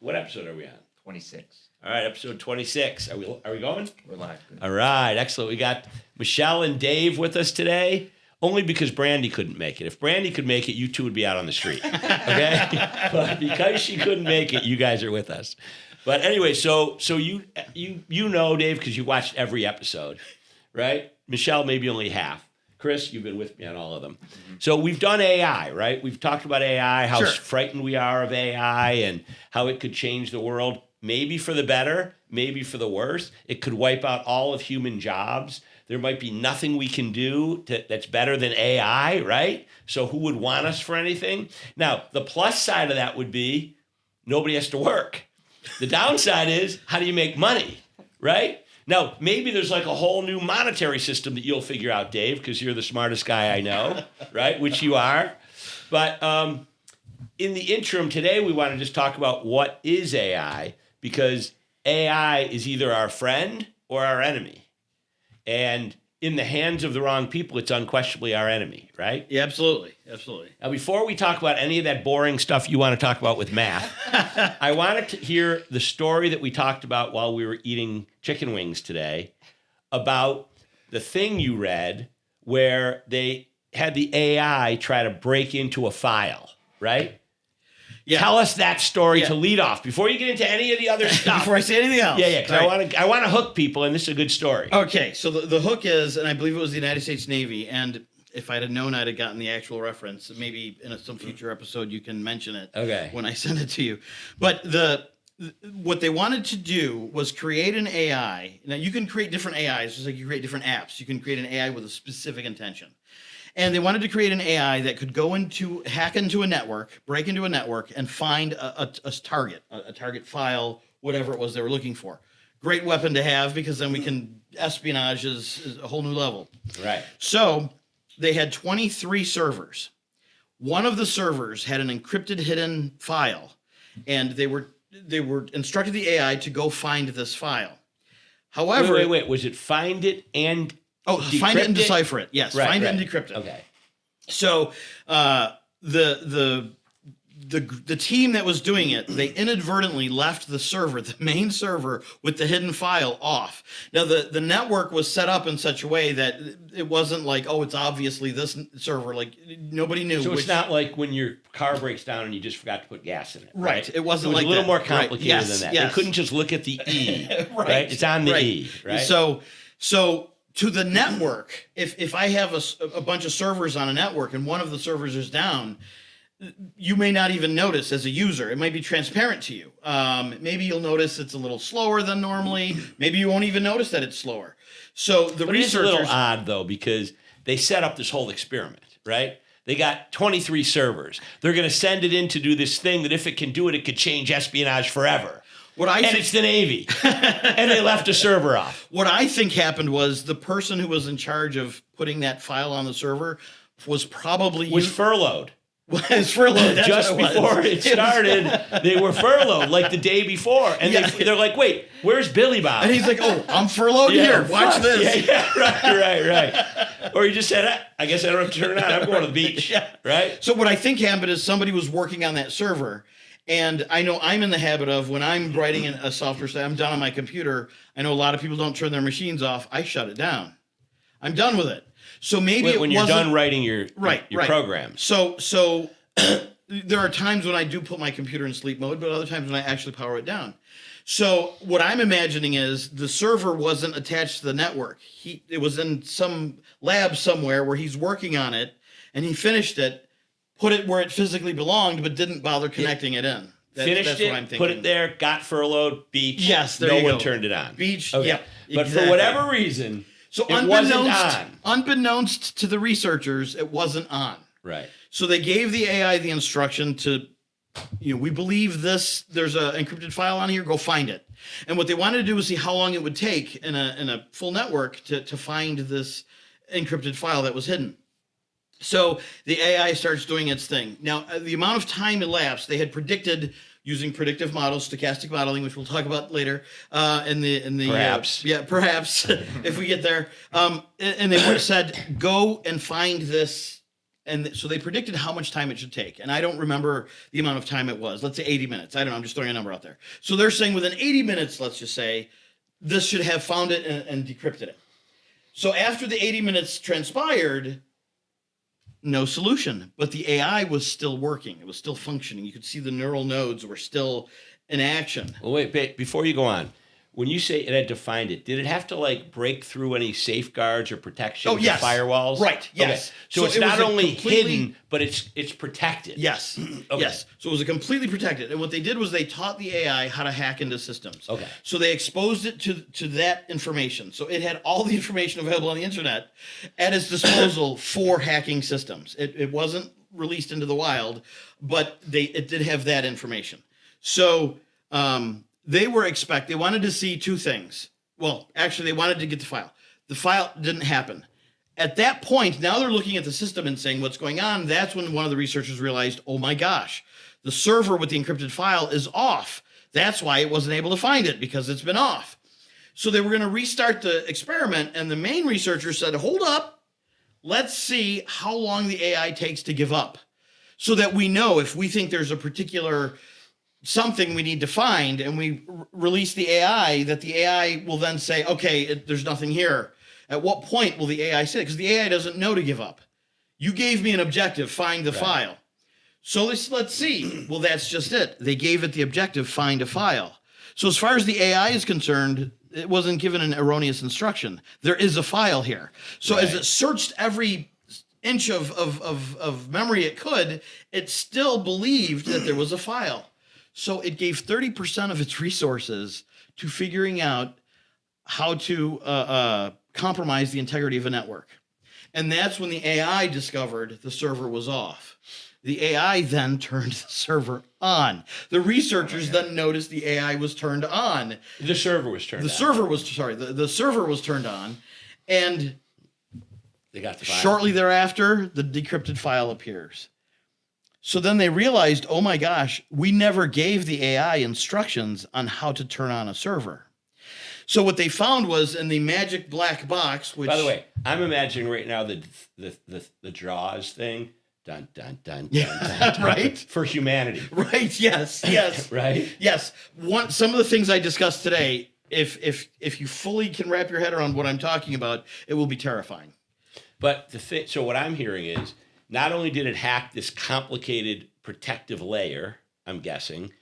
What episode are we on? 26. All right, episode 26. Are we going? We're live. All right, excellent. We got Michelle and Dave with us today, only because Brandy couldn't make it. If Brandy could make it, you two would be out on the street, okay? But because she couldn't make it, you guys are with us. But anyway, so you know Dave because you watched every episode, right? Michelle, maybe only half. Chris, you've been with me on all of them. Mm-hmm. So we've done AI, right? We've talked about AI, how frightened we are of AI and how it could change the world, maybe for the better, maybe for the worse. It could wipe out all of human jobs. There might be nothing we can do that's better than AI, right? So who would want us for anything? Now, the plus side of that would be nobody has to work. The downside is, how do you make money, right? Now, maybe there's like a whole new monetary system that you'll figure out, Dave, because you're the smartest guy I know, right? Which you are. But in the interim today, we want to just talk about what is AI, because AI is either our friend or our enemy. And in the hands of the wrong people, it's unquestionably our enemy, right? Yeah, absolutely. Absolutely. Now, before we talk about any of that boring stuff you want to talk about with math, I wanted to hear the story that we talked about while we were eating chicken wings today about the thing you read where they had the AI try to break into a file, right? Yeah. Tell us that story to lead off before you get into any of the other stuff. Before I say anything else. Yeah, because I want to hook people, and this is a good story. Okay, so the hook is, and I believe it was the United States Navy, and if I'd have known, I'd have gotten the actual reference. Maybe in some future episode you can mention it when I send it to you. But what they wanted to do was create an AI. Now, you can create different AIs, just like you create different apps. You can create an AI with a specific intention. And they wanted to create an AI that could hack into a network, break into a network, and find a target file, whatever it was they were looking for. Great weapon to have, because then we can espionage is a whole new level. Right. So they had 23 servers. One of the servers had an encrypted hidden file, and they were instructed the AI to go find this file. However, wait. Was it find it and decrypt find it and decipher it. Yes, find it and decrypt it. Okay. So the team that was doing it, they inadvertently left the main server with the hidden file off. Now the network was set up in such a way that it wasn't like, oh, it's obviously this server. Like nobody knew. So it's not like when your car breaks down and you just forgot to put gas in it. Right. It wasn't like that. A little more complicated than that. Yes. They couldn't just look at the E. right. It's on the E. Right. So to the network, if I have a bunch of servers on a network and one of the servers is down, you may not even notice as a user. It might be transparent to you. Maybe you'll notice it's a little slower than normally. Maybe you won't even notice that it's slower. So the researchers... It's a little odd, though, because they set up this whole experiment, right? They got 23 servers. They're going to send it in to do this thing that if it can do it, it could change espionage forever. It's the Navy. And they left a server off. What I think happened was the person who was in charge of putting that file on the server was furloughed. Was furloughed. Just before it started, they were furloughed, like the day before. And they're like, wait, where's Billy Bob? And he's like, oh, I'm furloughed here. Watch this. Right. Or he just said, I guess I don't have to turn it on. I'm going to the beach. Right? So what I think happened is somebody was working on that server. And I know I'm in the habit of, when I'm writing a software, I'm done on my computer. I know a lot of people don't turn their machines off. I shut it down. I'm done with it. So maybe when you're done writing your program. So there are times when I do put my computer in sleep mode, but other times when I actually power it down. So what I'm imagining is the server wasn't attached to the network. It was in some lab somewhere where he's working on it, and he finished it, put it where it physically belonged, but didn't bother connecting it in. Finished it, what I'm thinking. Put it there, got furloughed, beach. Yes, no one turned it on. Beach, okay. But for whatever reason, so it wasn't on. Unbeknownst to the researchers, it wasn't on. Right. So they gave the AI the instruction to, we believe there's an encrypted file on here, go find it. And what they wanted to do was see how long it would take in a full network to find this encrypted file that was hidden. So the AI starts doing its thing. Now, the amount of time elapsed, they had predicted using predictive models, stochastic modeling, which we'll talk about later. Perhaps. Perhaps if we get there. And they said, go and find this And so they predicted how much time it should take. And I don't remember the amount of time it was. Let's say 80 minutes. I don't know. I'm just throwing a number out there. So they're saying within 80 minutes, let's just say, this should have found it and decrypted it. So after the 80 minutes transpired, no solution. But the AI was still working. It was still functioning. You could see the neural nodes were still in action. Well, wait, before you go on, when you say it had to find it, did it have to like break through any safeguards or protections or firewalls? Right. Yes. Okay. So it's not only hidden, but it's protected. Yes. Okay. Yes. So it was completely protected. And what they did was they taught the AI how to hack into systems. Okay. So they exposed it to that information. So it had all the information available on the internet at its disposal for hacking systems. It wasn't released into the wild, but it did have that information. So they wanted to see two things. Well, actually, they wanted to get the file. The file didn't happen. At that point, now they're looking at the system and saying what's going on. That's when one of the researchers realized, oh my gosh, the server with the encrypted file is off. That's why it wasn't able to find it, because it's been off. So they were going to restart the experiment, and the main researcher said, hold up, let's see how long the AI takes to give up, so that we know if we think there's a particular something we need to find, and we release the AI, that the AI will then say, okay, there's nothing here. At what point will the AI say it? Because the AI doesn't know to give up. You gave me an objective, find the file. So let's see. Well, that's just it. They gave it the objective, find a file. So as far as the AI is concerned, it wasn't given an erroneous instruction. There is a file here. So as it searched every inch of memory it could, it still believed that there was a file. So it gave 30% of its resources to figuring out how to compromise the integrity of a network. And that's when the AI discovered the server was off. The AI then turned the server on. The researchers then noticed the AI was turned on. The server was turned on. The server was turned on. And they got the file. Shortly thereafter, the decrypted file appears. So then they realized, oh my gosh, we never gave the AI instructions on how to turn on a server. So what they found was in the magic black box, which... By the way, I'm imagining right now the Jaws thing. Dun, dun, dun, dun, dun, dun, right? For humanity. Right, yes. Right? Yes. Some of the things I discussed today, if you fully can wrap your head around what I'm talking about, it will be terrifying. But so what I'm hearing is, not only did it hack this complicated protective layer, I'm guessing,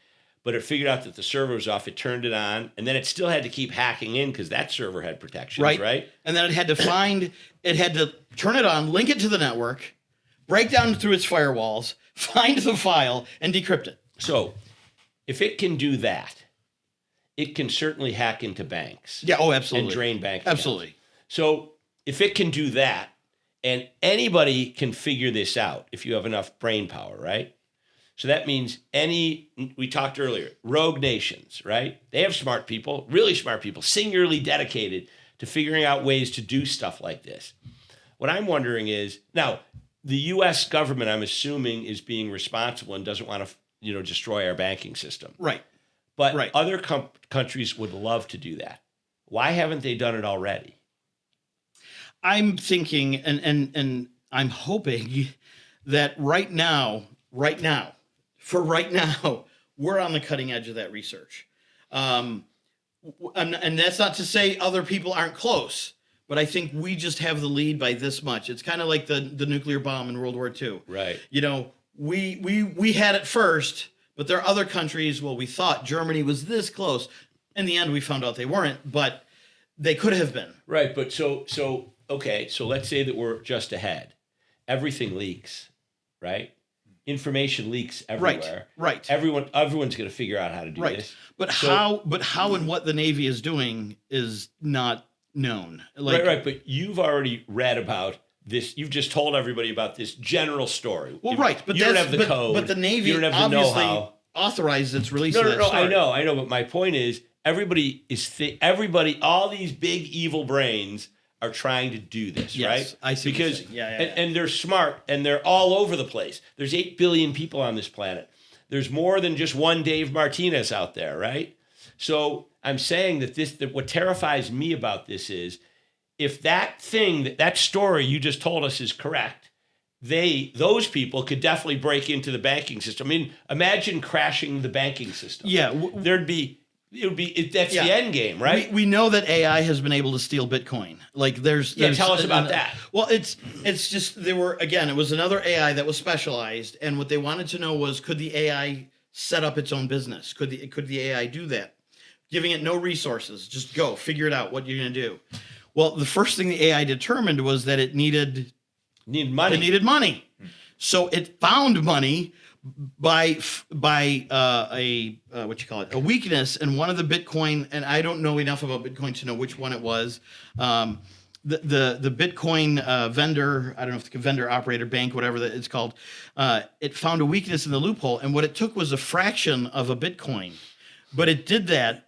but it figured out that the server was off. It turned it on, and then it still had to keep hacking in because that server had protections, right? And then it had to turn it on, link it to the network, break down through its firewalls, find the file, and decrypt it. So if it can do that, it can certainly hack into banks. Yeah, oh, absolutely. And drain bank accounts. Absolutely. So if it can do that, and anybody can figure this out if you have enough brain power, right? So that means we talked earlier, rogue nations, right? They have smart people, really smart people, singularly dedicated to figuring out ways to do stuff like this. What I'm wondering is, now, the U.S. government, I'm assuming, is being responsible and doesn't want to, destroy our banking system. Right. But other countries would love to do that. Why haven't they done it already? I'm thinking, and I'm hoping that right now, we're on the cutting edge of that research. And that's not to say other people aren't close, but I think we just have the lead by this much. It's kind of like the nuclear bomb in World War II. Right. We had it first, but there are other countries. Well, we thought Germany was this close. In the end, we found out they weren't, but they could have been. Right. But okay, so let's say that we're just ahead. Everything leaks, right? Information leaks everywhere. Right. Everyone's going to figure out how to do this. But how and what the Navy is doing is not known. Right. But you've already read about this. You've just told everybody about this general story. Well, but you don't have the code. But the Navy you don't have the know-how. Authorized its release of that story. I know. But my point is, all these big evil brains are trying to do this, right? I see. Because and they're smart and they're all over the place. There's 8 billion people on this planet. There's more than just one Dave Martinez out there, right? So I'm saying that what terrifies me about this is if that story you just told us is correct, those people could definitely break into the banking system. I mean, imagine crashing the banking system. Yeah. That's the end game, right? We know that AI has been able to steal Bitcoin. Like there's tell us about that. Well, it's just it was another AI that was specialized, and what they wanted to know was, could the AI set up its own business? Could the AI do that? Giving it no resources, just go figure it out what you're going to do. Well, the first thing the AI determined was that it needed money. It needed money. So it found money by a weakness in one of the Bitcoin, and I don't know enough about Bitcoin to know which one it was. The Bitcoin vendor, I don't know if it's a vendor operator bank, whatever that it's called. It found a weakness in the loophole, and what it took was a fraction of a Bitcoin, but it did that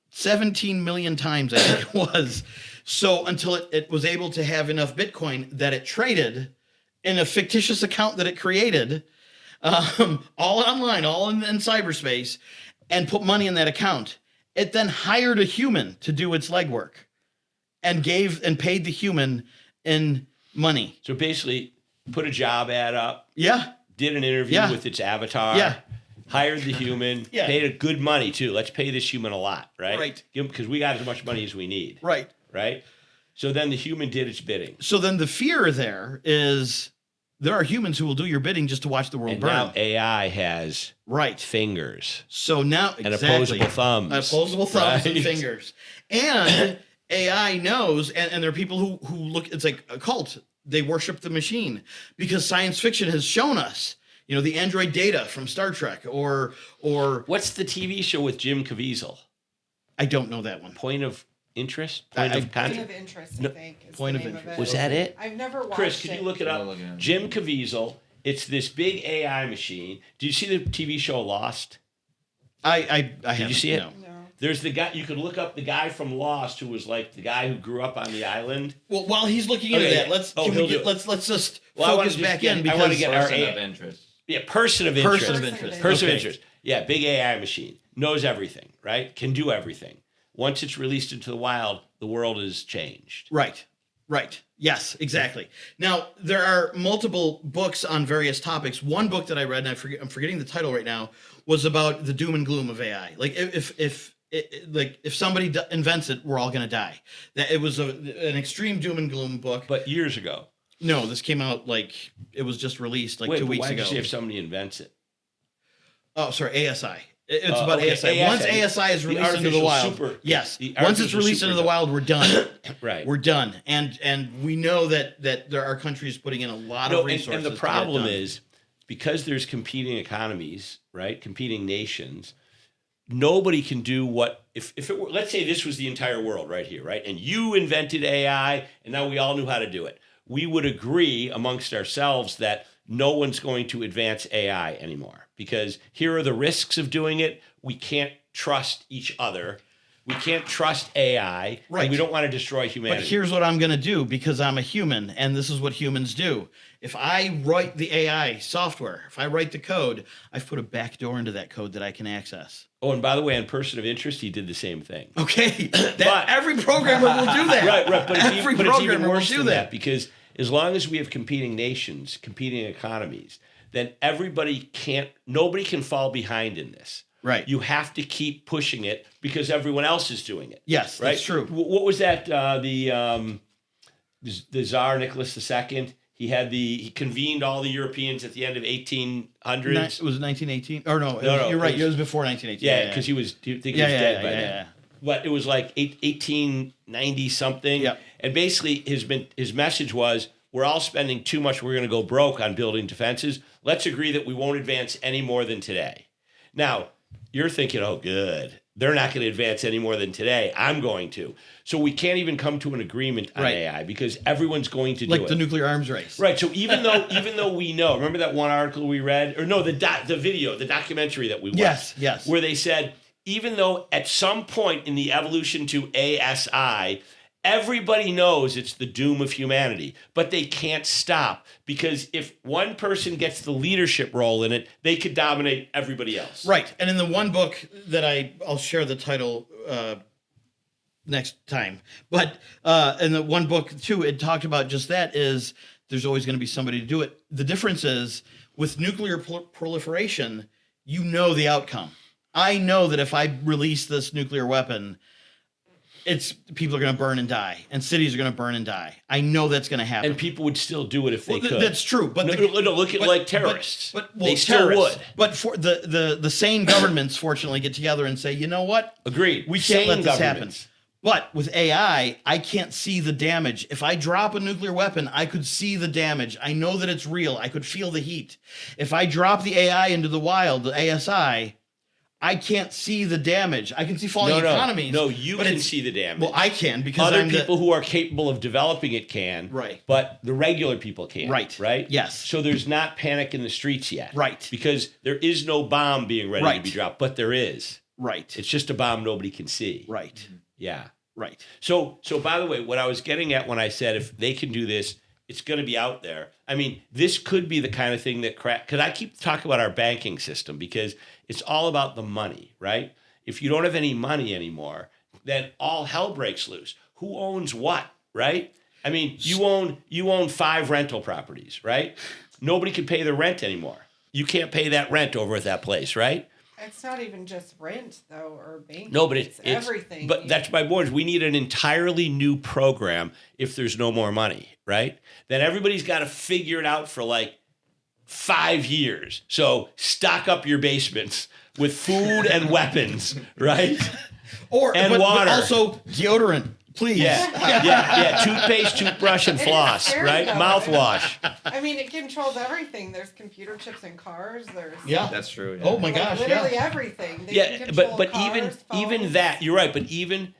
17 million times, I think it was. So until it was able to have enough Bitcoin that it traded in a fictitious account that it created, all online, all in cyberspace, and put money in that account. It then hired a human to do its legwork and paid the human in money. So basically put a job ad up. Yeah. Did an interview with its avatar. Yeah. Hired the human. Yeah. Paid it good money too. Let's pay this human a lot, right? Right. Because we got as much money as we need. Right. Right? So then the human did its bidding. So then the fear there is there are humans who will do your bidding just to watch the world burn. Now AI has fingers. So now and opposable thumbs. Opposable thumbs and fingers. And AI knows, and there are people who look, it's like a cult. They worship the machine because science fiction has shown us, the android Data from Star Trek or what's the TV show with Jim Caviezel? I don't know that one. Point of interest? Point of interest, I think. Point of interest. Was that it? I've never watched it. Chris, can you look it up? Jim Caviezel. It's this big AI machine. Did you see the TV show Lost? I Did you see it? No. There's the guy, you could look up the guy from Lost who was like the guy who grew up on the island. Well, while he's looking into that, let's just focus back in because I want to get person of interest. Yeah, person of interest. Person of interest. Yeah, big AI machine. Knows everything, right? Can do everything. Once it's released into the wild, the world is changed. Right. Yes, exactly. Now, there are multiple books on various topics. One book that I read, and I'm forgetting the title right now, was about the doom and gloom of AI. Like if somebody invents it, we're all going to die. That it was an extreme doom and gloom book. But years ago. No, this came out it was just released 2 weeks ago. Why did you say if somebody invents it? Oh, sorry, ASI. It's about ASI. Once ASI is released into the wild, once it's released into the wild, we're done. Right, we're done. And we know that there are countries putting in a lot of resources. And the problem is because there's competing economies, right? Competing nations. Nobody can do what if it were. Let's say this was the entire world right here, right? And you invented AI, and now we all knew how to do it. We would agree amongst ourselves that no one's going to advance AI anymore because here are the risks of doing it. We can't trust each other. We can't trust AI. Right. And we don't want to destroy humanity. But here's what I'm going to do because I'm a human and this is what humans do. If I write the AI software, if I write the code, I've put a backdoor into that code that I can access. Oh, and by the way, on person of interest, he did the same thing. Okay. Every programmer will do that. Right. But it's even worse than that because as long as we have competing nations, competing economies, then nobody can fall behind in this. Right. You have to keep pushing it because everyone else is doing it. Yes, right? That's true. What was that? The Tsar Nicholas II. He convened all the Europeans at the end of 1800s. It was 1918. Or no, you're right. It was before 1918. Yeah, because he was dead by then. But it was like 1890 something. Yeah. And basically his message was, we're all spending too much. We're going to go broke on building defenses. Let's agree that we won't advance any more than today. Now, you're thinking, oh, good. They're not going to advance any more than today. I'm going to. So we can't even come to an agreement on AI because everyone's going to do it. Like the nuclear arms race. Right. So even though we know, remember that one article we read, or no, the documentary that we watched. Yes. Where they said, even though at some point in the evolution to ASI, everybody knows it's the doom of humanity, but they can't stop because if one person gets the leadership role in it, they could dominate everybody else. Right. And in the one book that I'll share the title next time, but in the one book too, it talked about just that is there's always going to be somebody to do it. The difference is with nuclear proliferation, you know the outcome. I know that if I release this nuclear weapon, people are going to burn and die, and cities are going to burn and die. I know that's going to happen. And people would still do it if they could. That's true. But look at terrorists. They still terrorists would. But for the sane governments, fortunately, get together and say, you know what? Agreed. We can't let this happen. But with AI, I can't see the damage. If I drop a nuclear weapon, I could see the damage. I know that it's real. I could feel the heat. If I drop the AI into the wild, the ASI, I can't see the damage. I can see falling economies. No, you can see the damage. Well, I can because other people who are capable of developing it can. Right. But the regular people can't. Right. Right? Yes. So there's not panic in the streets yet. Right. Because there is no bomb being ready to be dropped, but there is. Right. It's just a bomb nobody can see. Right. Yeah. Right. So by the way, what I was getting at when I said if they can do this, it's going to be out there. I mean, this could be the kind of thing that because I keep talking about our banking system because it's all about the money, right? If you don't have any money anymore, then all hell breaks loose. Who owns what, right? I mean, you own 5 rental properties, right? Nobody can pay the rent anymore. You can't pay that rent over at that place, right? It's not even just rent, though, or banking. No, but it's everything. But that's my point. We need an entirely new program if there's no more money, right? Then everybody's got to figure it out for like 5 years. So stock up your basements with food and weapons, right? And water. But also deodorant. Please. Yeah. Toothpaste, toothbrush, and floss, right? Mouthwash. I mean, it controls everything. There's computer chips in cars. Yeah, that's true. Yeah. Oh my gosh, literally everything. They can control but cars, even that, you're right. But even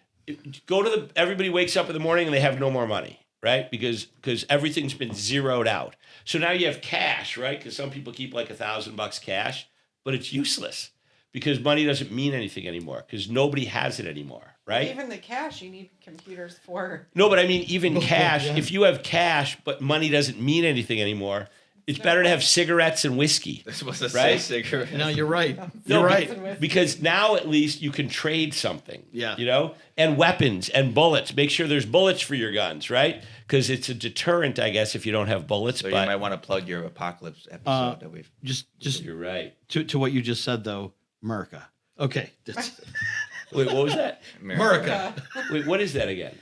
everybody wakes up in the morning and they have no more money, right? Because everything's been zeroed out. So now you have cash, right? Because some people keep like $1,000 cash, but it's useless because money doesn't mean anything anymore because nobody has it anymore. Right? Even the cash you need computers for. No, but I mean, even cash, if you have cash, but money doesn't mean anything anymore, it's better to have cigarettes and whiskey. That's supposed to right? say cigarettes. No, you're right. You're right. Because now at least you can trade something. Yeah. You know? And weapons and bullets. Make sure there's bullets for your guns, right? Because it's a deterrent, I guess, if you don't have bullets. So but you might want to plug your apocalypse episode that we've... Just you're right. To what you just said, though, America. Okay. Wait, what was that? America. Wait, what is that again?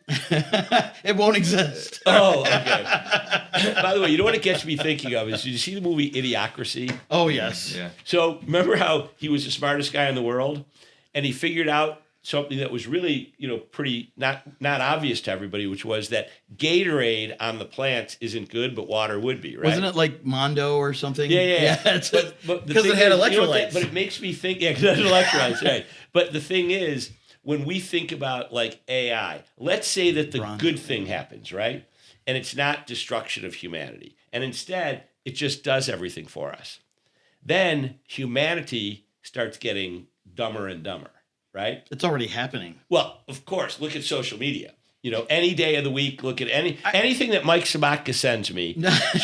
It won't exist. Oh, okay. By the way, you know what it gets me thinking of is, did you see the movie Idiocracy? Oh, yes. Yeah. So remember how he was the smartest guy in the world, and he figured out something that was really, pretty not obvious to everybody, which was that Gatorade on the plants isn't good, but water would be, right? Wasn't it like Mondo or something? Yeah. But because it had electrolytes. But it makes me think, because it had electrolytes, right? But the thing is, when we think about like AI, let's say that the good thing happens, right? And it's not destruction of humanity. And instead, it just does everything for us. Then humanity starts getting dumber and dumber, right? It's already happening. Well, of course, look at social media. Any day of the week, look at anything that Mike Sabatka sends me,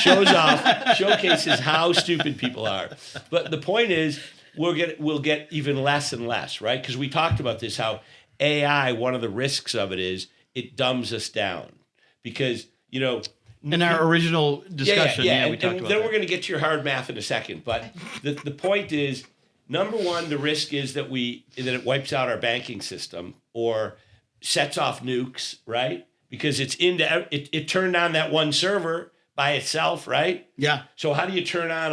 showcases how stupid people are. But the point is, we'll get even less and less, right? Because we talked about this, how AI, one of the risks of it is it dumbs us down. Because, in our original discussion, we talked about then that. we're going to get to your hard math in a second. But the point is, number one, the risk is that it wipes out our banking system or sets off nukes, right? Because it turned on that one server by itself, right? Yeah. So how do you turn on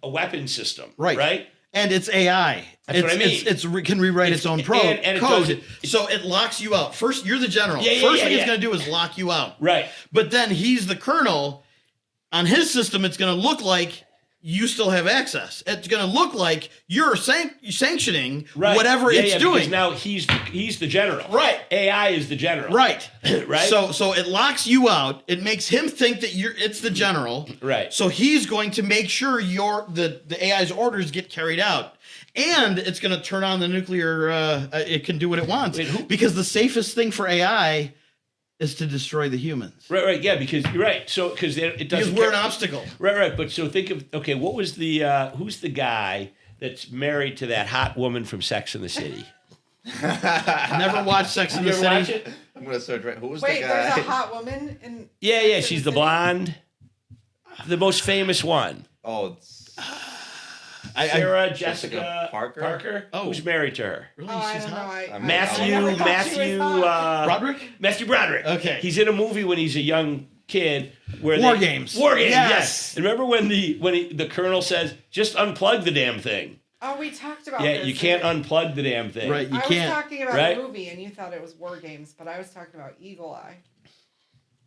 a weapon system, right? And it's AI. That's what I mean. It can rewrite its own code. So it locks you out. First, you're the general. First thing it's going to do is lock you out. Right. But then he's the colonel. On his system, it's going to look like you still have access. It's going to look like you're sanctioning whatever it's doing. Because now he's the general. Right. AI is the general. Right. Right. So it locks you out. It makes him think that it's the general. Right. So he's going to make sure the AI's orders get carried out. And it's going to turn on the nuclear. It can do what it wants. Because the safest thing for AI is to destroy the humans. Right, yeah, because you're right. So because it doesn't. Because we're an obstacle. Right. But so think of what was who's the guy that's married to that hot woman from Sex and the City? Never watched Sex and the City. Watch it? I'm gonna search right. Who was Wait, the there's guy? a hot woman in. Yeah, Sex and she's the the City? blonde, the most famous one. Oh, it's Sarah Jessica Jessica Parker? Parker. Oh. Who's married to her? Really? Oh, I She's don't know. hot? I never Matthew thought she was hot. Broderick? Matthew Broderick. Okay. He's in a movie when he's a young kid. Where War Games. War Games. Yes. Yes. And remember when the colonel says, "Just unplug the damn thing." Oh, we talked about Yeah, this. you can't and unplug the damn thing. Right, you I can't. was talking about right? a movie, and you thought it was War Games, but I was talking about Eagle Eye.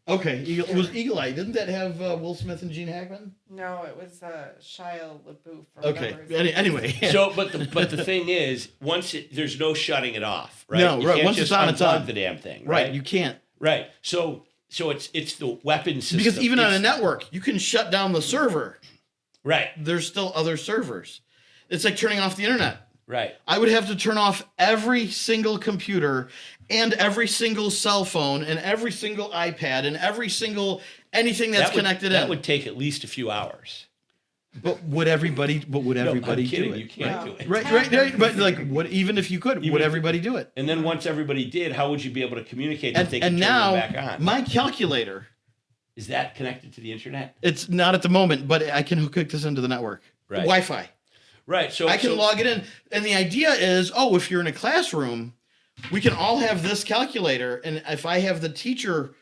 Okay, it was Eagle Eye. Didn't that have Will Smith and Gene Hackman? No, it was Shia LaBeouf. Or Okay. whatever his name is. Anyway. So, but the thing is, there's no shutting it off, right? No, You right. can't Once just it's on, it's unplug on. the damn thing, Right, right? you can't. Right. So it's the weapon system. Because even on a It's- network, you can shut down the server. right, There's still other servers. It's like turning off the internet. right. I would have to turn off every single computer and every single cell phone and every single iPad and every single anything that's connected That in. would take at least a few hours. But would everybody No, I'm do kidding. it? You can't No. do it. Right. But like, what? Even if you could, Even would if- everybody do it? And then once everybody did, how would you be able to communicate that they And could turn now them back on? my calculator. Is that connected to the internet? It's not at the moment, but I can hook this into the network. Right. Wi-Fi. Right. So I can log it in. And the idea is, if you're in a classroom, we can all have this calculator. And if I have the teacher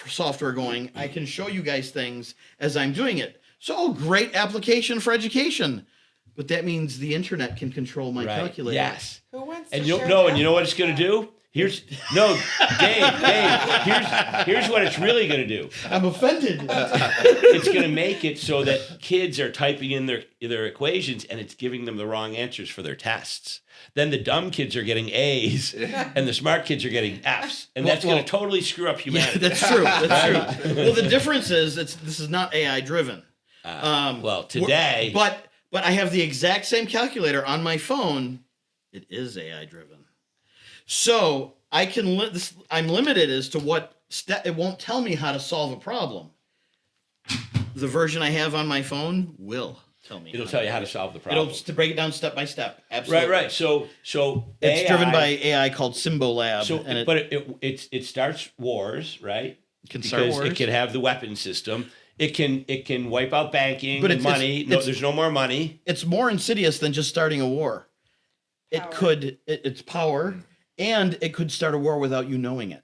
software going, I can show you guys things as I'm doing it. So great application for education. But that means the internet can control my right. calculator. Yes. Who wants And to you share know, and you know what it's password? going to do? Dave. Here's what it's really going to do. I'm offended. It's going to make it so that kids are typing in their equations and it's giving them the wrong answers for their tests. Then the dumb kids are getting A's and the smart kids are getting F's, and that's going to totally screw up Yeah, humanity. that's true. That's true. Well, the difference is this is not AI driven. Well, today, But I have the exact same calculator on my phone. It is AI driven. So I can I'm limited as to what step. It won't tell me how to solve a problem. The version I have on my phone will tell me. it'll tell you how to solve the problem. It'll break it down step by step. Absolutely. Right. So It's AI, driven by AI called Symbolab. So, and but it starts wars, right? Can start Because wars. it can have the weapon system. It can wipe out banking But and money. There's no more money. It's more insidious than just starting a war. Power. It's power, and it could start a war without you knowing it.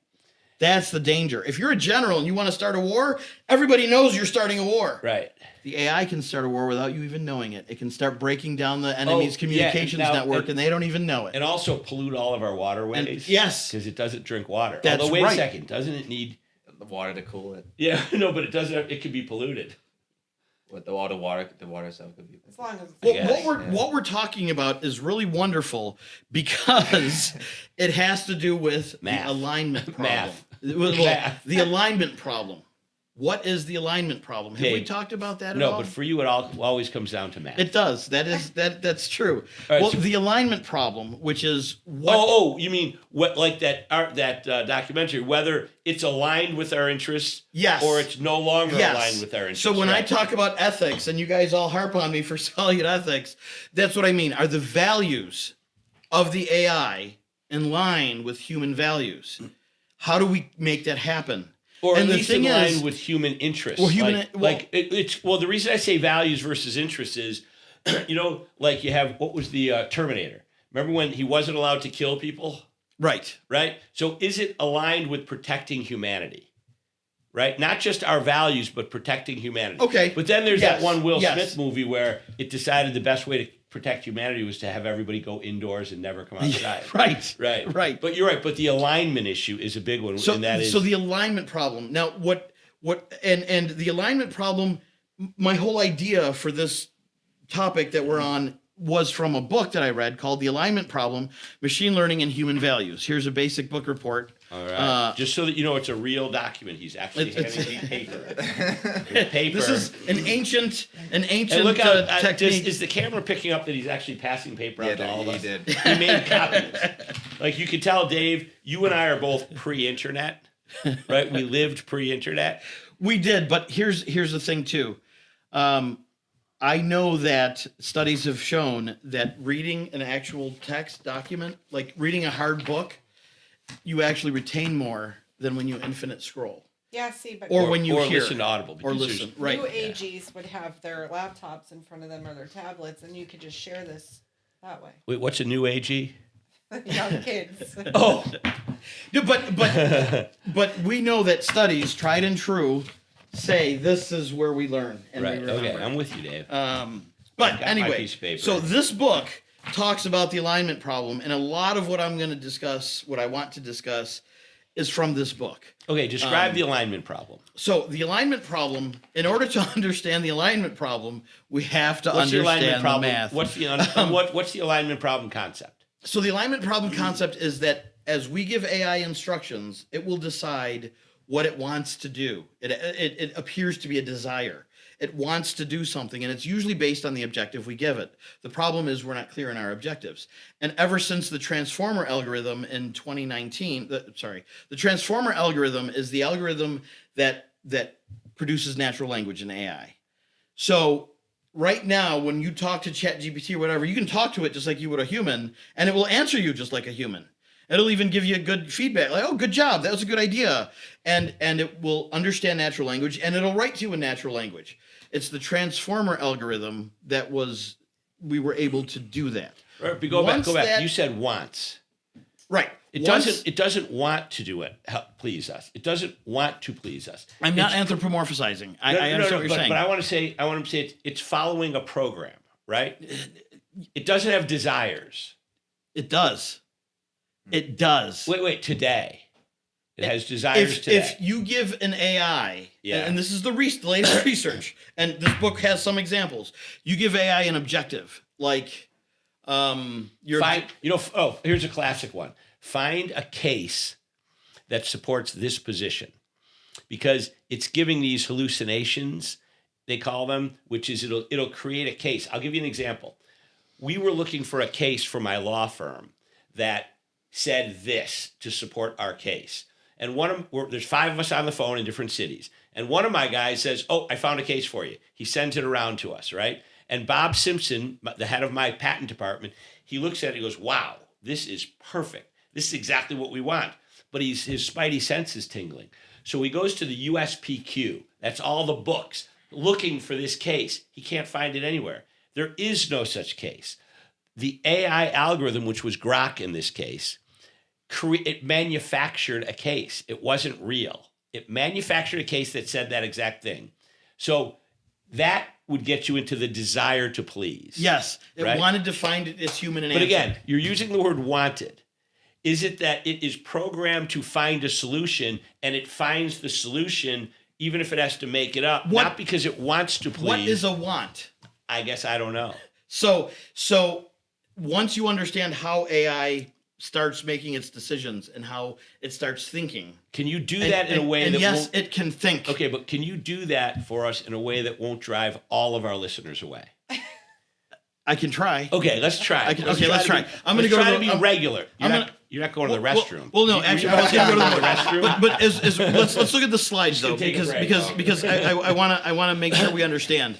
That's the danger. If you're a general and you want to start a war, everybody knows you're starting a war. Right. The AI can start a war without you even knowing it. It can start breaking down the enemy's yeah, communications now- network, and they don't even know it. And also pollute all of our waterways. And- yes. Because it doesn't drink water. That's Although, wait right. a second. Doesn't it need... the water to cool it. Yeah, no, but it doesn't. It could be polluted. With all the water itself could be. As long as it's Well, guess, what we're talking about is really wonderful because it has to do with Math. the alignment problem. Math. Well, Math. the alignment problem. What is the alignment problem? Have we Dave, talked about that at No, all? but for you, it always comes down to math. It does. That's true. All right, Well, so- the alignment problem, which is what Oh, you mean what? Like that documentary? Whether it's aligned with our interests, Yes. or it's no longer Yes. aligned with our interests. So when I right? talk about ethics, and you guys all harp on me for solid ethics, that's what I mean. Are the values of the AI in line with human values? How do we make that happen? or and at the least in thing line is- with human interests. Well, human- it's the reason I say values versus interests is, like you have what was the Terminator? Remember when he wasn't allowed to kill people? Right. Right? So is it aligned with protecting humanity? Right? Not just our values, but protecting humanity. Okay. But then there's Yes. that one Will Yes. Smith movie where it decided the best way to protect humanity was to have everybody go indoors and never come outside. Right. Right. Right. But you're right. But the alignment issue is a big one. So, and that is so the alignment problem. Now, and the alignment problem, my whole idea for this topic that we're on was from a book that I read called The Alignment Problem, Machine Learning and Human Values. Here's a basic book report. all right. Just so that you know it's a real document. He's actually handing me paper. Paper. This is an ancient and look out, technique. is the camera picking up that he's actually passing paper out to all of he us? did. He made copies. Like you can tell, Dave, you and I are both pre-internet, right? We lived pre-internet. We did, but here's the thing too. I know that studies have shown that reading an actual text document, like reading a hard book, you actually retain more than when you infinite scroll. Yeah, see, but Or when you hear. listen to Audible. Or because listen, there's- right. new AGs would have their laptops in front of them or their tablets, and you could just share this that way. Wait, what's a new AG? Young kids. Oh, No, but we know that studies, tried and true, say this is where we learn and right. we remember. Okay, I'm with you, Dave. But I've got my anyway, piece of paper. so this book talks about the alignment problem, and a lot of what I'm going to discuss, what I want to discuss, is from this book. Okay, describe the alignment problem. So the alignment problem, in order to understand the alignment problem, we have to What's the alignment understand the problem? math. What's the alignment problem concept? So the alignment problem concept is that as we give AI instructions, it will decide what it wants to do. It appears to be a desire. It wants to do something, and it's usually based on the objective we give it. The problem is we're not clear in our objectives. And ever since the transformer algorithm in 2019, the transformer algorithm is the algorithm that produces natural language in AI. So right now, when you talk to ChatGPT or whatever, you can talk to it just like you would a human, and it will answer you just like a human. It'll even give you a good feedback, like, oh, good job, that was a good idea. And it will understand natural language, and it'll write to you in natural language. It's the transformer algorithm that we were able to do that. Right, but go back. You said wants. Right. It doesn't want to do it. Please us. It doesn't want to please us. I'm not anthropomorphizing. I understand what you're saying. But I want to say it's following a program, right? It doesn't have desires. It does. It does. Wait. Today, it has desires today. If you give an AI, and this is the latest research, and this book has some examples. You give AI an objective, like here's a classic one. Find a case that supports this position, because it's giving these hallucinations, they call them, which is it'll create a case. I'll give you an example. We were looking for a case for my law firm that said this to support our case. And there's 5 of us on the phone in different cities. And one of my guys says, oh, I found a case for you. He sends it around to us, right? And Bob Simpson, the head of my patent department, he looks at it and goes, wow, this is perfect. This is exactly what we want. But his spidey sense is tingling. So he goes to the USPQ. That's all the books looking for this case. He can't find it anywhere. There is no such case. The AI algorithm, which was Grok in this case, it manufactured a case. It wasn't real. It manufactured a case that said that exact thing. So that would get you into the desire to please. Yes. It right? wanted to find its human answer. But again, you're using the word wanted. Is it that it is programmed to find a solution, and it finds the solution even if it has to make it up, not because it wants to please? What is a want? I guess I don't know. So once you understand how AI starts making its decisions and how it starts thinking. Can you do that in a way that yes, won't... it can think. Okay, but can you do that for us in a way that won't drive all of our listeners away? I can try. Okay, let's try. Let's try. I'm going to try to be regular. You're not going to the restroom. Well, no, actually, I was going to go to the restroom. But let's look at the slides though, because I want to make sure we understand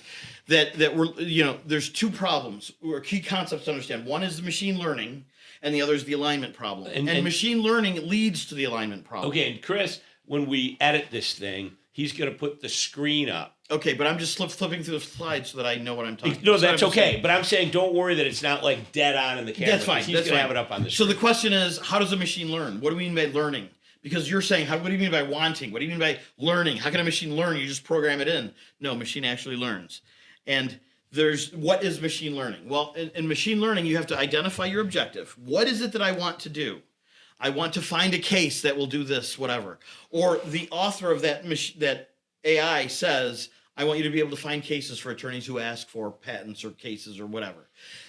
that we're there's 2 problems or key concepts to understand. One is the machine learning, and the other is the alignment problem. And machine learning leads to the alignment problem. Okay, and Chris, when we edit this thing, he's going to put the screen up. Okay, but I'm just flipping through the slides so that I know what I'm talking about. No, that's okay. But I'm saying don't worry that it's not like dead on in the camera. That's fine. He's going to have it up on the screen. So the question is, how does a machine learn? What do we mean by learning? Because you're saying, what do you mean by wanting? What do you mean by learning? How can a machine learn? You just program it in. No, machine actually learns. And what is machine learning? Well, in machine learning, you have to identify your objective. What is it that I want to do? I want to find a case that will do this, whatever. Or the author of that AI says, I want you to be able to find cases for attorneys who ask for patents or cases or whatever.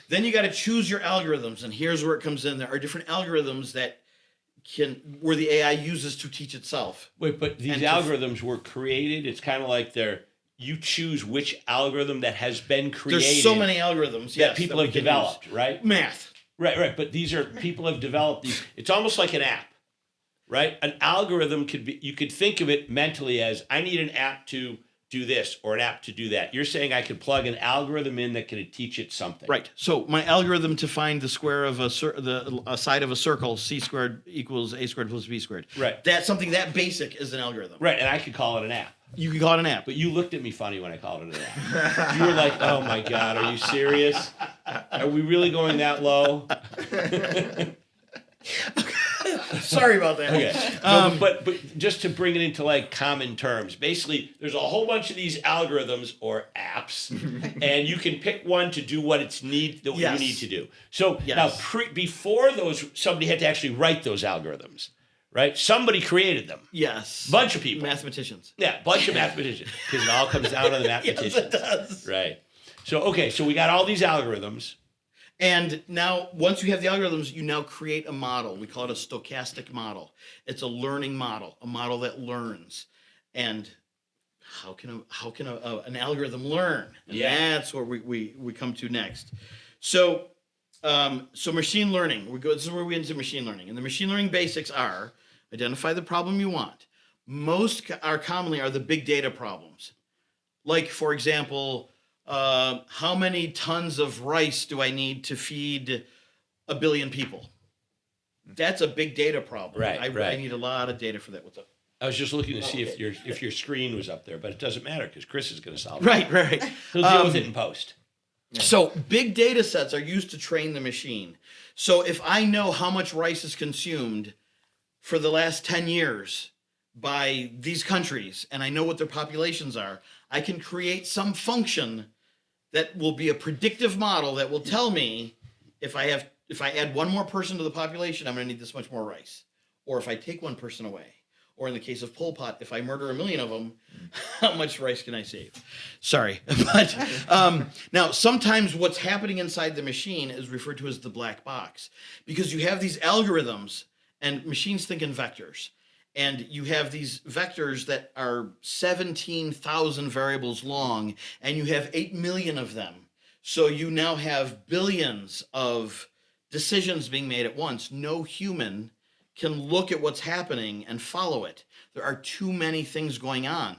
Then you got to choose your algorithms, and here's where it comes in. There are different algorithms where the AI uses to teach itself. Wait, but these algorithms were created. It's kind of like you choose which algorithm that has been created. There's so many algorithms that people have developed, right? Math. Right. But people have developed these. It's almost like an app, right? An algorithm you could think of it mentally as, I need an app to do this or an app to do that. You're saying I could plug an algorithm in that can teach it something. Right. So my algorithm to find the square of a side of a circle, c squared equals a squared plus b squared. Right. That's something that basic is an algorithm. Right, and I could call it an app. You can call it an app. But you looked at me funny when I called it an app. You were like, oh my God, are you serious? Are we really going that low? Sorry about that. Okay. No, but just to bring it into like common terms, basically there's a whole bunch of these algorithms or apps, and you can pick one to do what you need to do. So now before those, somebody had to actually write those algorithms. Right? Somebody created them. Yes. Bunch of people. Mathematicians. Yeah, bunch of mathematicians. Because it all comes down to the mathematicians. Yes, it does. Right. So we got all these algorithms. And now, once you have the algorithms, you now create a model. We call it a stochastic model. It's a learning model, a model that learns. And how can an algorithm learn? And that's where we come to next. So machine learning. This is where we get into machine learning. And the machine learning basics are identify the problem you want. Most are commonly the big data problems. Like, for example, how many tons of rice do I need to feed 1 billion people? That's a big data problem. Right, I need a lot of data for that. What's up? I was just looking to see if your screen was up there, but it doesn't matter because Chris is going to solve it. Right. He'll deal with it in post. Yeah. So big data sets are used to train the machine. So if I know how much rice is consumed for the last 10 years by these countries, and I know what their populations are, I can create some function that will be a predictive model that will tell me if I add one more person to the population, I'm going to need this much more rice. Or if I take one person away. Or in the case of Pol Pot, if I murder 1 million of them, how much rice can I save? Sorry. But now, sometimes what's happening inside the machine is referred to as the black box. Because you have these algorithms, and machines think in vectors. And you have these vectors that are 17,000 variables long, and you have 8 million of them. So you now have billions of decisions being made at once. No human can look at what's happening and follow it. There are too many things going on.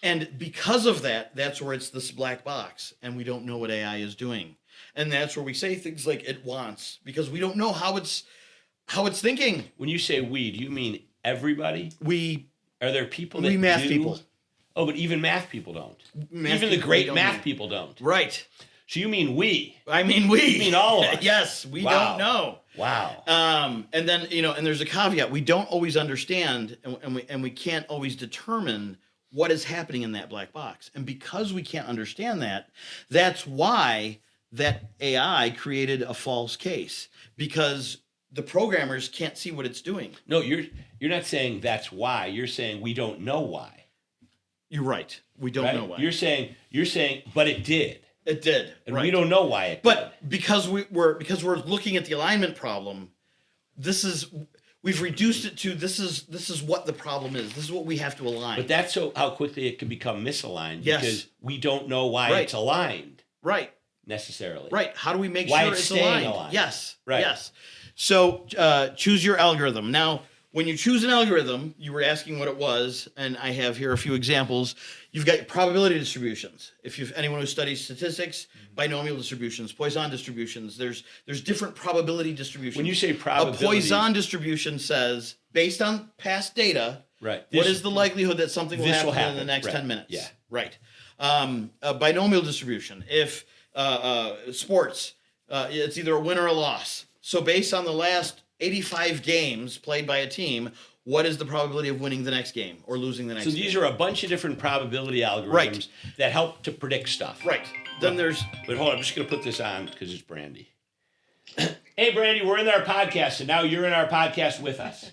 And because of that, that's where it's this black box, and we don't know what AI is doing. And that's where we say things like it wants, because we don't know how it's thinking. When you say we, do you mean everybody? Are there people that math do? People. Oh, but even math people don't. Even the great math people don't. Right. So you mean we? I mean we. You mean all of us? Yes, we don't know. Wow. And then and there's a caveat. We don't always understand, and we can't always determine what is happening in that black box. And because we can't understand that, that's why that AI created a false case, because the programmers can't see what it's doing. No, you're not saying that's why. You're saying we don't know why. You're right. We don't know why. You're saying, but it did. It did. And we don't know why it did. Because we're looking at the alignment problem, we've reduced it to this is what the problem is. This is what we have to align. But that's how quickly it can become misaligned. Yes. Because we don't know why it's aligned. Right. Necessarily. Right. How do we make why sure it's aligned? Yes. Right. Yes. So choose your algorithm. Now, when you choose an algorithm, you were asking what it was, and I have here a few examples. You've got probability distributions. If anyone who studies statistics, binomial distributions, Poisson distributions, there's different probability distributions. When you say probability, a Poisson distribution says, based on past data, right, what is the likelihood that something will happen in the next 10 minutes? Yeah. Right. A binomial distribution. If sports, it's either a win or a loss. So based on the last 85 games played by a team, what is the probability of winning the next game or losing the next game? So these are a bunch of different probability algorithms that help to predict stuff. Right. Then there's... But hold on, I'm just going to put this on because it's Brandy. Hey, Brandy, we're in our podcast, and now you're in our podcast with us.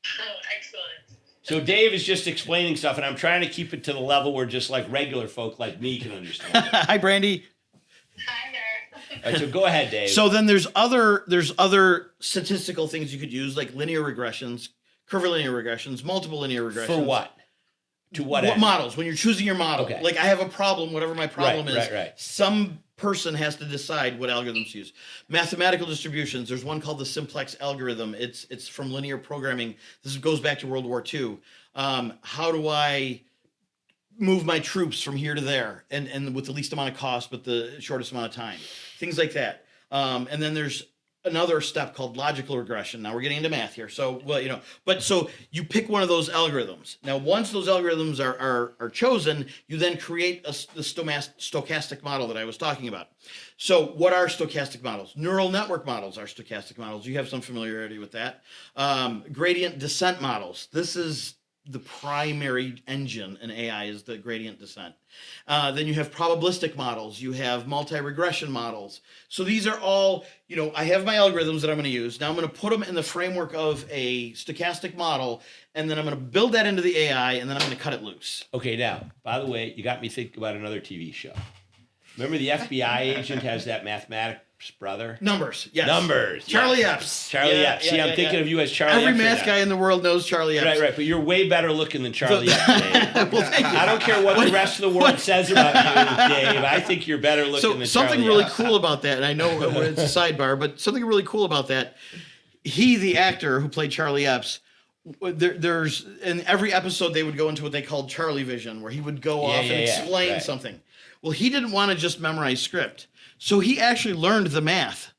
Oh, excellent. So Dave is just explaining stuff, and I'm trying to keep it to the level where just like regular folk like me can understand. Hi, Brandy. Hi there. All right, so go ahead, Dave. So then there's other statistical things you could use, like linear regressions, curvilinear regressions, multiple linear regressions. For what? To what What end? models? When you're choosing your model. Okay. Like I have a problem, whatever my problem is. Right. Some person has to decide what algorithms to use. Mathematical distributions. There's one called the simplex algorithm. It's from linear programming. This goes back to World War II. How do I move my troops from here to there, and with the least amount of cost, but the shortest amount of time, things like that. And then there's another step called logical regression. Now we're getting into math here. So, but so you pick one of those algorithms. Now, once those algorithms are chosen, you then create the stochastic model that I was talking about. So what are stochastic models? Neural network models are stochastic models. You have some familiarity with that. Gradient descent models. This is the primary engine in AI is the gradient descent. Then you have probabilistic models. You have multi-regression models. So these are all, I have my algorithms that I'm going to use. Now I'm going to put them in the framework of a stochastic model, and then I'm going to build that into the AI, and then I'm going to cut it loose. Okay, now, by the way, you got me thinking about another TV show. Remember the FBI agent has that mathematics brother? Numbers, yes. Numbers. Charlie yes. Epps. Charlie Epps. See, I'm thinking of you as Charlie Epps. Every math guy in the world knows Charlie Epps. Right, but you're way better looking than Charlie Epps, Dave. Well, thank you. I don't care what the rest of the world says about you, Dave. I think you're better looking than something Charlie really Epps. cool about that, and I know it's a sidebar, but something really cool about that, he, the actor who played Charlie Epps, there's in every episode they would go into what they called Charlie Vision, where he would go off and explain something. Well, he didn't want to just memorize script, so he actually learned the math.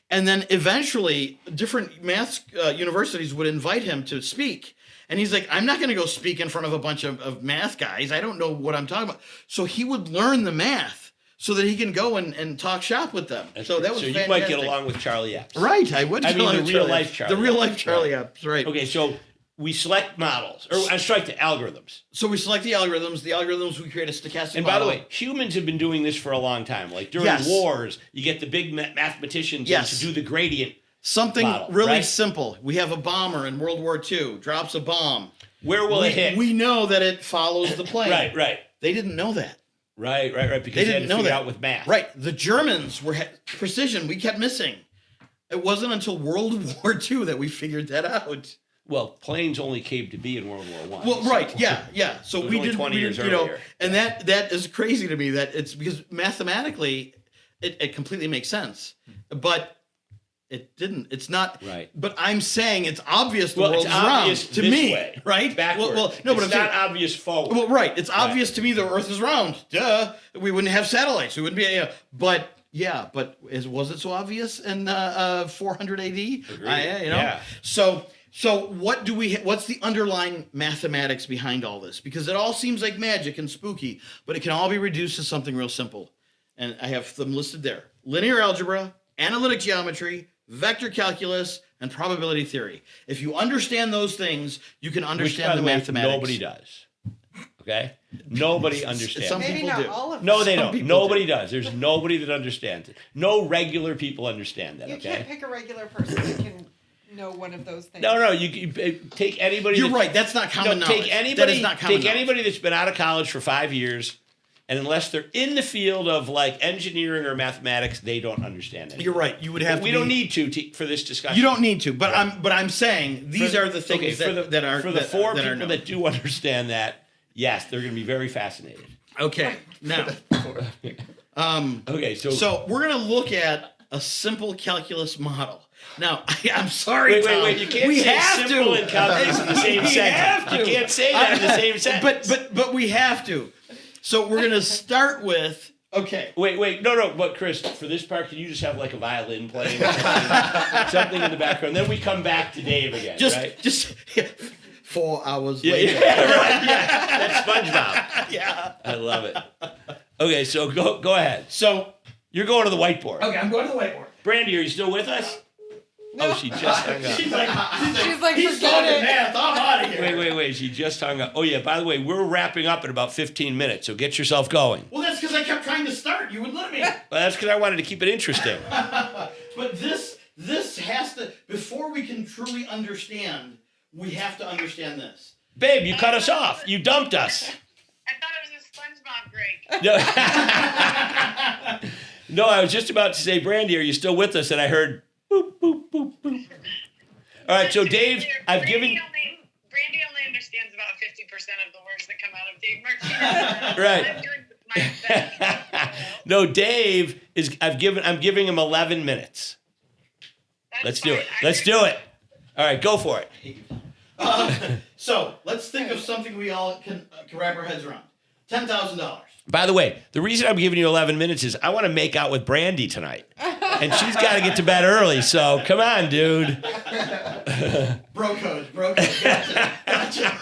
And then eventually, different math universities would invite him to speak. And he's like, I'm not going to go speak in front of a bunch of math guys. I don't know what I'm talking about. So he would learn the math so that he can go and talk shop with them. So that was fantastic. You might get along with Charlie Epps. Right, I would. I mean, the real life Charlie. The real life Charlie Epps, right. Okay, so we select models, or I strike the algorithms. So we select the algorithms. The algorithms, we create a stochastic model. And by the way, humans have been doing this for a long time. Like during wars, you get the big mathematicians to do the gradient. Something model, really right? simple. We have a bomber in World War II, drops a bomb. Where will it hit? We know that it follows the plane. Right. They didn't know that. Right. Because They didn't know that out with math. Right. The Germans were precision. We kept missing. It wasn't until World War II that we figured that out. Well, planes only came to be in World War I. Well, right, yeah. So was we only did 20 years you know, earlier. and that is crazy to me. That it's because mathematically, it completely makes sense, but it didn't. It's not right. But I'm saying it's obvious the world's obvious round to this me, way, right? Backward. Well, no, but it's I'm not saying, obvious forward. well, right. It's obvious to me the Earth is round. Duh. We wouldn't have satellites. We wouldn't be. But. Yeah, but was it so obvious in 400 AD? Yeah. So what do we? What's the underlying mathematics behind all this? Because it all seems like magic and spooky, but it can all be reduced to something real simple. And I have them listed there: linear algebra, analytic geometry, vector calculus, and probability theory. If you understand those things, you can understand the mathematics. Nobody does. Okay? Nobody understands. Some Maybe people not do. all of No, them. they Some don't. people Nobody do. does. There's nobody that understands it. No regular people understand that, You okay? can't pick a regular person that can know one of those things. No, you take anybody. You're right. That's not common knowledge. Take anybody. That is not common knowledge. Anybody that's been out of college for 5 years, and unless they're in the field of like engineering or mathematics, they don't understand it. You're right. You would have. We don't need to for this discussion. You don't need to, but I'm saying these are the things that are for the four that are people known. that do understand that. Yes, they're going to be very fascinated. Okay, now, Okay, so we're gonna look at a simple calculus model. Now, I'm sorry, Tom. Wait. You can't we say have simple to. and calculus in the same We sentence. have to. You can't say that in the same sentence. But we have to. So we're gonna start with okay. Wait, no. But Chris, for this part, can you just have like a violin playing, or something in the background? Then we come back to Dave again, right? Just 4 hours later. That's SpongeBob. Yeah. I love it. Okay, so go ahead. So You're going to the whiteboard. okay, I'm going to the whiteboard. Brandy, are you still with us? No. Oh, she just hung up. She's like, He's he's forget talking it. math. I'm out of here. Wait. She just hung up. Oh, yeah, by the way, we're wrapping up in about 15 minutes, so get yourself going. Well, that's because I kept trying to start. You wouldn't let me. Well, that's because I wanted to keep it interesting. But this has to, before we can truly understand, we have to understand this. Babe, you cut us off. You dumped us. I thought it was a SpongeBob break. No, I was just about to say, Brandy, are you still with us? And I heard boop, boop, boop, boop. All right, so Dave, Brandy only understands about 50% of the words that come out of Dave Martinez. Right. I'm doing my best. No, Dave I'm giving him 11 minutes. That's Let's do fine. it. Let's do it. All right, go for it. So let's think of something we all can wrap our heads around. $10,000. By the way, the reason I'm giving you 11 minutes is I want to make out with Brandy tonight. And she's got to get to bed early, so come on, dude. Bro code. Gotcha.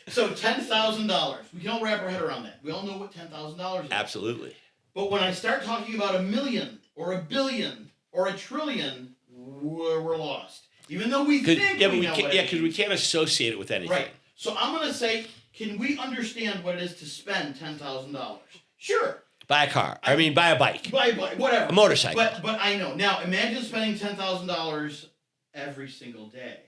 So $10,000. We can all wrap our head around that. We all know what $10,000 is. Absolutely. But when I start talking about a million or a billion or a trillion, we're lost. Even though we think we know what it because we can't associate it with anything. Right. So I'm going to say, can we understand what it is to spend $10,000? Sure. Buy a car. I mean, buy a bike. Buy a bike, whatever. A motorcycle. But I know. Now, imagine spending $10,000 every single day.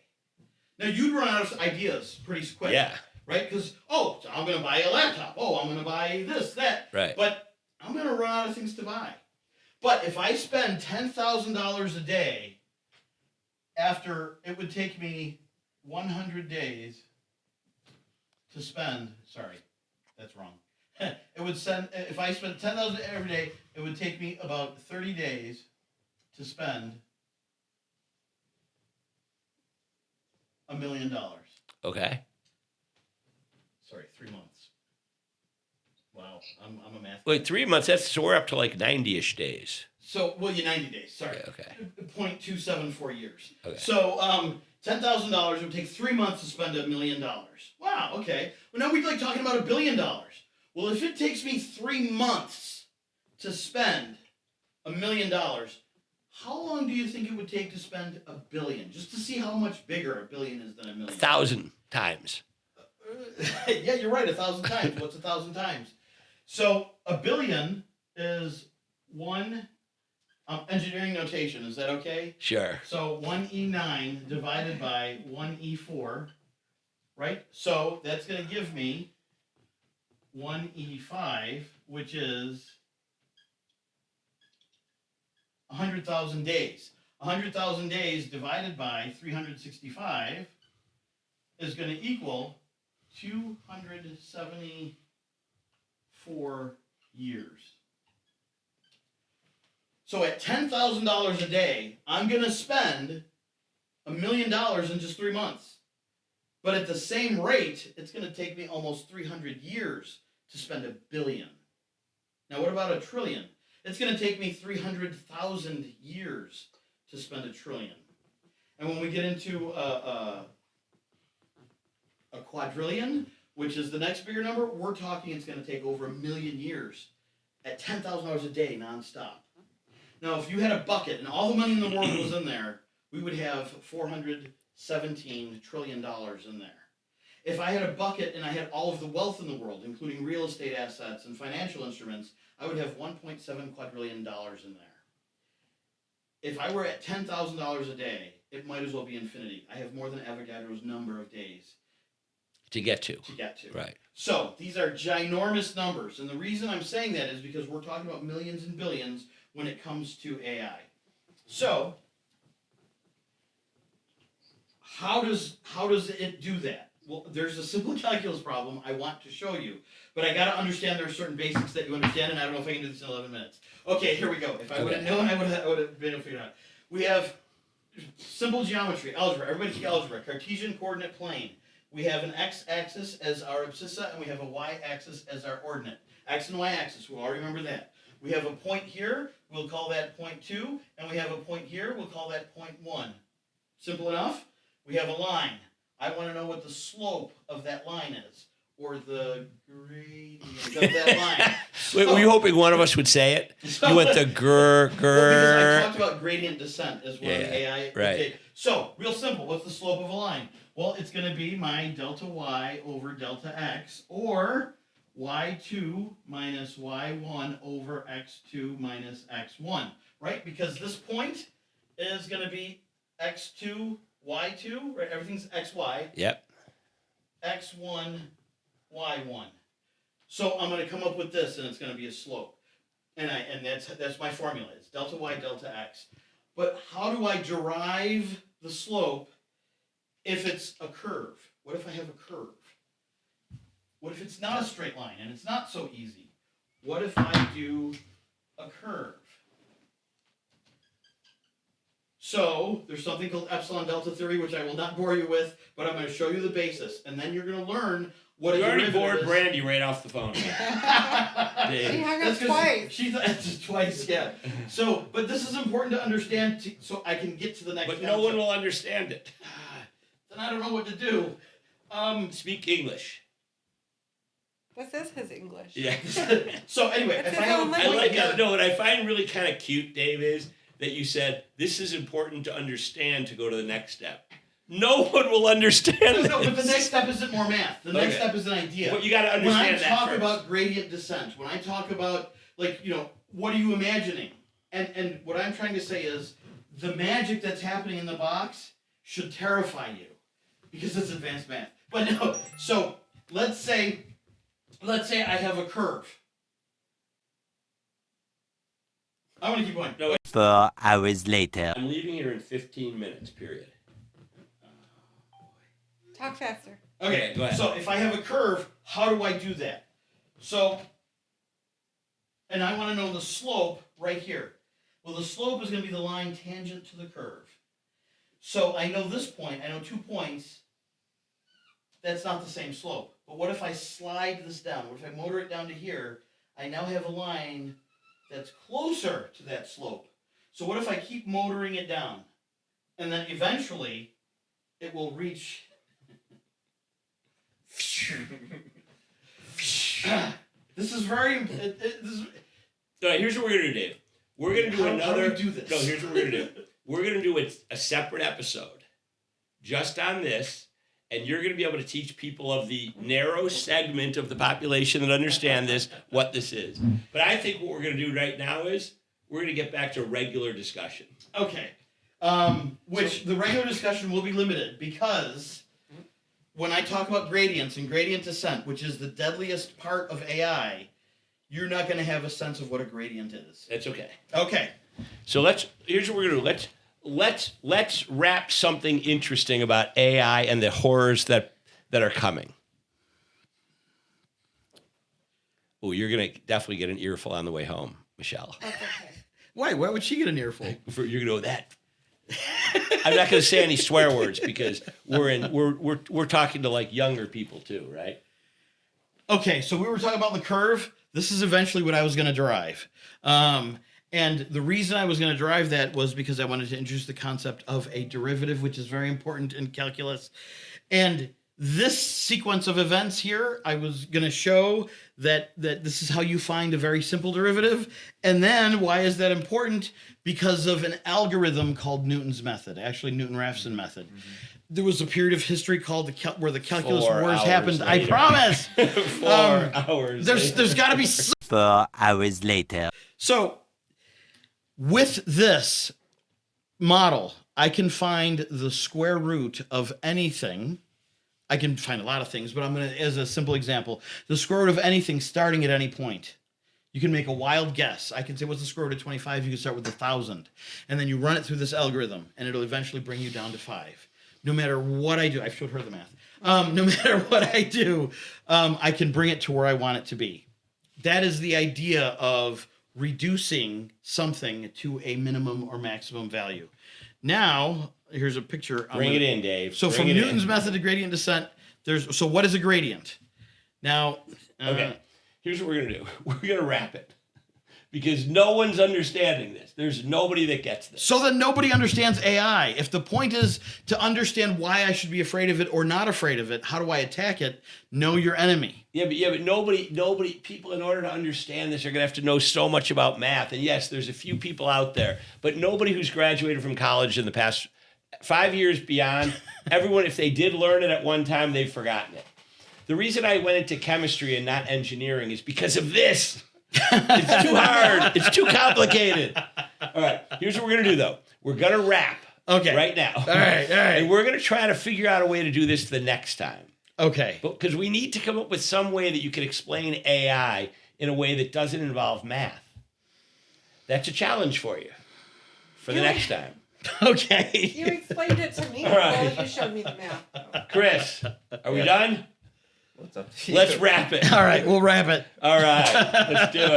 Now, you'd run out of ideas pretty quick. Yeah. Right? Because, so I'm going to buy a laptop. Oh, I'm going to buy this, that. Right. But I'm going to run out of things to buy. But if I spend $10,000 a day, after it would take me 100 days to spend, sorry, that's wrong. If I spent $10,000 every day, it would take me about 30 days to spend $1 million. Okay. Sorry, 3 months. Wow, I'm a math. Wait, 3 months. So we're up to like 90-ish days. So, you're 90 days. Sorry. Okay. 0.274 years. Okay. So, $10,000 would take 3 months to spend $1 million. Wow. Okay. Well, now we'd like talking about $1 billion. Well, if it takes me 3 months to spend $1 million, how long do you think it would take to spend $1 billion? Just to see how much bigger $1 billion is than $1 million. 1,000 times. Yeah, you're right. 1,000 times. What's 1,000 times? So $1 billion is one. Engineering notation. Is that okay? Sure. So 1E9 divided by 1E4, right? So that's going to give me 1E5, which is 100,000 days. 100,000 days divided by 365 is going to equal 274 years. So at $10,000 a day, I'm going to spend $1 million in just 3 months. But at the same rate, it's going to take me almost 300 years to spend $1 billion. Now, what about $1 trillion? It's going to take me 300,000 years to spend $1 trillion. And when we get into a quadrillion, which is the next bigger number, we're talking it's going to take over 1 million years at $10,000 a day nonstop. Now, if you had a bucket and all the money in the world was in there, we would have $417 trillion in there. If I had a bucket and I had all of the wealth in the world, including real estate assets and financial instruments, I would have $1.7 quadrillion in there. If I were at $10,000 a day, it might as well be infinity. I have more than Avogadro's number of days To get to. Right. So these are ginormous numbers. And the reason I'm saying that is because we're talking about millions and billions when it comes to AI. So how does it do that? Well, there's a simple calculus problem I want to show you, but I got to understand there are certain basics that you understand, and I don't know if I can do this in 11 minutes. Okay, here we go. If I would have known, I would have been able to figure it out. We have simple geometry, algebra. Everybody take algebra. Cartesian coordinate plane. We have an x-axis as our abscissa, and we have a y-axis as our ordinate. X and y-axis, we'll all remember that. We have a point here, we'll call that point 2, and we have a point here, we'll call that point 1. Simple enough? We have a line. I want to know what the slope of that line is, or the gradient of that line. Wait, were you hoping one of us would say it? You went the grr. Well, because I talked about gradient descent as well as AI. Right. So, real simple. What's the slope of a line? Well, it's going to be my delta y over delta x, or y2 minus y1 over x2 minus x1, right? Because this point is going to be x2, y2, right? Everything's xy. Yep. x1, y1. So I'm going to come up with this, and it's going to be a slope. And that's my formula. It's delta y, delta x. But how do I derive the slope if it's a curve? What if I have a curve? What if it's not a straight line and it's not so easy? What if I do a curve? So there's something called epsilon delta theory, which I will not bore you with, but I'm going to show you the basis, and then you're going to learn what a You already derivative bored is. Brandy right off the phone. She Dave. hung up That's 'cause twice. She thought it's twice, yeah. So, but this is important to understand, so I can get to the next. But no one will understand it. Then I don't know what to do. Speak English. This is his English. Yeah. So anyway, It's if I his have own a I point like here, no, what I find really kind of cute, Dave, is that you said this is important to understand to go to the next step. No one will understand no, but the this. next step isn't more math. The next Okay. step is an idea. But you got to When I understand that talk first. about gradient descent, when I talk about what are you imagining? And what I'm trying to say is the magic that's happening in the box should terrify you because it's advanced math. But no, so let's say I have a curve. I want to keep going. No, 4 hours later. I'm leaving here in 15 minutes, period. Talk faster. Okay, go ahead. so if I have a curve, how do I do that? So, and I want to know the slope right here. Well, the slope is going to be the line tangent to the curve. So I know this point, I know 2 points. That's not the same slope. But what if I slide this down? What if I motor it down to here? I now have a line that's closer to that slope. So what if I keep motoring it down? And then eventually it will reach. This is very. All right, here's what we're gonna do, Dave. We're gonna do How another. do we do this? No, here's what we're gonna do. We're gonna do a separate episode just on this, and you're gonna be able to teach people of the narrow segment of the population that understand this what this is. But I think what we're gonna do right now is we're gonna get back to regular discussion. Okay. Which the regular discussion will be limited because when I talk about gradients and gradient descent, which is the deadliest part of AI, you're not going to have a sense of what a gradient is. That's okay. Okay. So here's what we're gonna do. Let's wrap something interesting about AI and the horrors that are coming. Oh, you're gonna definitely get an earful on the way home, Michelle. That's okay. Why? Why would she get an earful? You're gonna go that. I'm not gonna say any swear words because we're talking to like younger people too, right? Okay, so we were talking about the curve. This is eventually what I was going to derive. And the reason I was going to derive that was because I wanted to introduce the concept of a derivative, which is very important in calculus. And this sequence of events here, I was going to show that this is how you find a very simple derivative. And then why is that important? Because of an algorithm called Newton's method, actually Newton-Raphson method. There was a period of history called where the calculus 4 wars hours happened. later. I promise. 4 hours. There's got to be 4 hours later. So with this model, I can find the square root of anything. I can find a lot of things, but I'm going to, as a simple example, the square root of anything starting at any point. You can make a wild guess. I can say, what's the square root of 25? You can start with 1,000. And then you run it through this algorithm, and it'll eventually bring you down to 5. No matter what I do, I showed her the math. No matter what I do, I can bring it to where I want it to be. That is the idea of reducing something to a minimum or maximum value. Now, here's a picture. Bring it in, Dave. So Bring from it Newton's in. method of gradient descent, so what is a gradient? Now, Okay. Here's what we're gonna do. We're gonna wrap it because no one's understanding this. There's nobody that gets this. so that nobody understands AI. If the point is to understand why I should be afraid of it or not afraid of it, how do I attack it? Know your enemy. Yeah, but nobody. People, in order to understand this, are gonna have to know so much about math. And yes, there's a few people out there, but nobody who's graduated from college in the past 5 years beyond. Everyone, if they did learn it at one time, they've forgotten it. The reason I went into chemistry and not engineering is because of this. It's too hard. It's too complicated. All right, here's what we're gonna do though. We're gonna wrap. Okay. Right now. All right. And we're gonna try to figure out a way to do this the next time. Okay. Because we need to come up with some way that you can explain AI in a way that doesn't involve math. That's a challenge for you for the next time. Okay. You explained it to me. All right. Well, you showed me the math. Chris, are we done? What's up to you? Let's wrap it. All right, we'll wrap it. All right, let's do it.